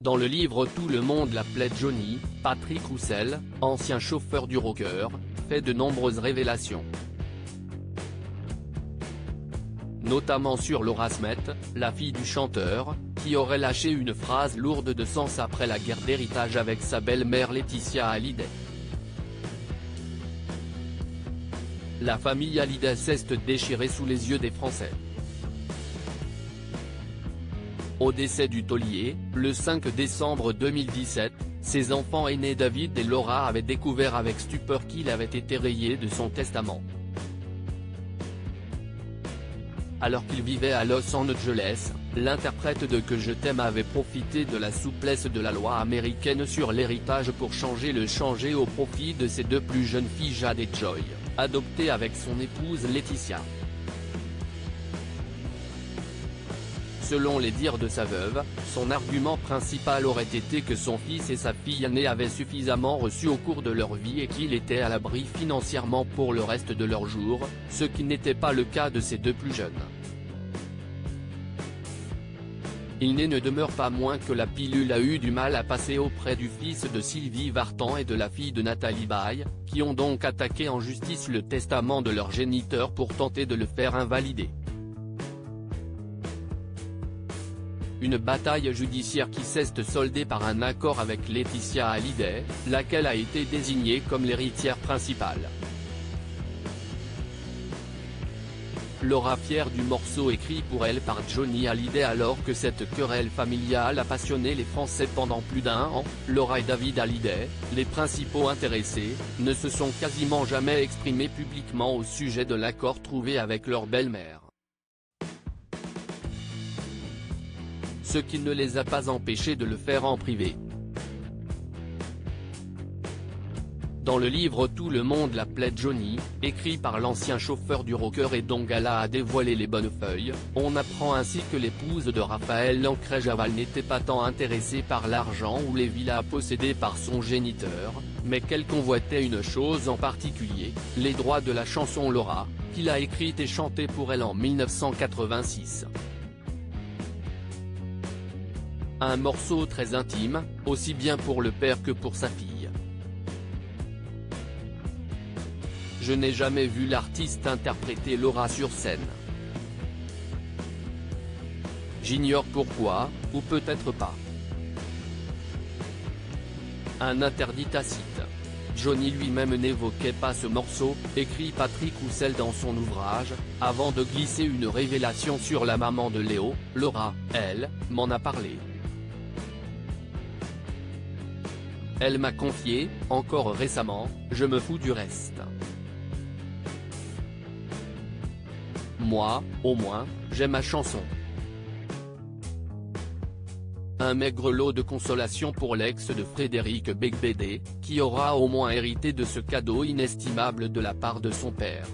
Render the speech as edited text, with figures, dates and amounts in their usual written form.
Dans le livre Tout le monde l'appelait Johnny, Patrick Roussel, ancien chauffeur du rocker, fait de nombreuses révélations. Notamment sur Laura Smith, la fille du chanteur, qui aurait lâché une phrase lourde de sens après la guerre d'héritage avec sa belle-mère Laetitia Hallyday. La famille Hallyday s'est déchirée sous les yeux des Français. Au décès du taulier, le 5 décembre 2017, ses enfants aînés David et Laura avaient découvert avec stupeur qu'il avait été rayé de son testament. Alors qu'il vivait à Los Angeles, l'interprète de Que je t'aime avait profité de la souplesse de la loi américaine sur l'héritage pour changer au profit de ses deux plus jeunes filles Jade et Joy, adoptées avec son épouse Laetitia. Selon les dires de sa veuve, son argument principal aurait été que son fils et sa fille aînée avaient suffisamment reçu au cours de leur vie et qu'il était à l'abri financièrement pour le reste de leurs jours, ce qui n'était pas le cas de ses deux plus jeunes. Il ne demeure pas moins que la pilule a eu du mal à passer auprès du fils de Sylvie Vartan et de la fille de Nathalie Baye, qui ont donc attaqué en justice le testament de leur géniteur pour tenter de le faire invalider. Une bataille judiciaire qui s'est soldée par un accord avec Laetitia Hallyday, laquelle a été désignée comme l'héritière principale. Laura fière du morceau écrit pour elle par Johnny Hallyday. Alors que cette querelle familiale a passionné les Français pendant plus d'un an, Laura et David Hallyday, les principaux intéressés, ne se sont quasiment jamais exprimés publiquement au sujet de l'accord trouvé avec leur belle-mère. Ce qui ne les a pas empêchés de le faire en privé. Dans le livre Tout le monde l'appelait Johnny, écrit par l'ancien chauffeur du rocker et dont Gala a dévoilé les bonnes feuilles, on apprend ainsi que l'épouse de Raphaël Lancret-Javal n'était pas tant intéressée par l'argent ou les villas possédées par son géniteur, mais qu'elle convoitait une chose en particulier, les droits de la chanson Laura, qu'il a écrite et chantée pour elle en 1986. Un morceau très intime, aussi bien pour le père que pour sa fille. Je n'ai jamais vu l'artiste interpréter Laura sur scène. J'ignore pourquoi, ou peut-être pas. Un interdit tacite. Johnny lui-même n'évoquait pas ce morceau, écrit Patrick Roussel dans son ouvrage, avant de glisser une révélation sur la maman de Léo. Laura, elle, m'en a parlé. Elle m'a confié, encore récemment, je me fous du reste. Moi, au moins, j'ai ma chanson. Un maigre lot de consolation pour l'ex de Frédéric Beigbeder, qui aura au moins hérité de ce cadeau inestimable de la part de son père.